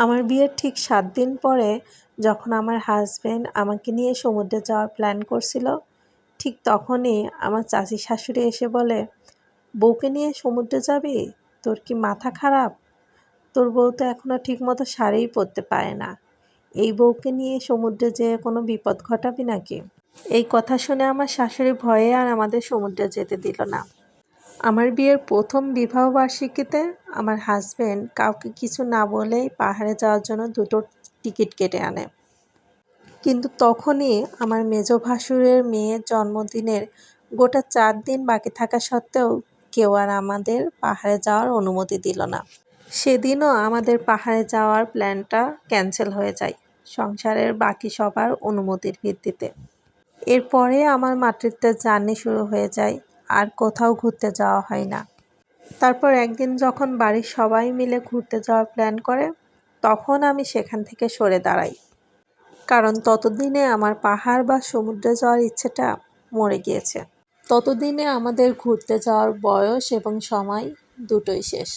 আমার বিয়ের ঠিক ৭ দিন পরে যখন আমার হাসব্যান্ড আমাকে নিয়ে সমুদ্রে যাওয়ার প্ল্যান করছিল, ঠিক তখনই আমার চাচী শাশুড়ি এসে বলে, বউকে নিয়ে সমুদ্রে যাবি? তোর কি মাথা খারাপ? তোর বউ তো এখনো ঠিকমতো শাড়িই পরতে পারে না। এই বউকে নিয়ে সমুদ্রে যেয়ে কোনো বিপদ ঘটাবি নাকি? এই কথা শুনে আমার শাশুড়ি ভয়ে আর আমাদের সমুদ্রে যেতে দিল না। আমার বিয়ের প্রথম বিবাহবার্ষিকীতে আমার হাসব্যান্ড কাউকে কিছু না বলেই পাহাড়ে যাওয়ার জন্য 2টো টিকিট কেটে আনে। কিন্তু তখনই আমার মেজ ভাসুরের মেয়ের জন্মদিনের গোটা 4 দিন বাকি থাকা সত্ত্বেও কেউ আর আমাদের পাহাড়ে যাওয়ার অনুমতি দিল না। সেদিনও আমাদের পাহাড়ে যাওয়ার প্ল্যানটা ক্যান্সেল হয়ে যায় সংসারের বাকি সবার অনুমতির ভিত্তিতে। এরপরে আমার মাতৃত্বের জার্নি শুরু হয়ে যায়, আর কোথাও ঘুরতে যাওয়া হয় না। তারপর একদিন যখন বাড়ির সবাই মিলে ঘুরতে যাওয়ার প্ল্যান করে, তখন আমি সেখান থেকে সরে দাঁড়াই। কারণ ততদিনে আমার পাহাড় বা সমুদ্রে যাওয়ার ইচ্ছেটা মরে গিয়েছে। ততদিনে আমাদের ঘুরতে যাওয়ার বয়স এবং সময় দুটোই শেষ।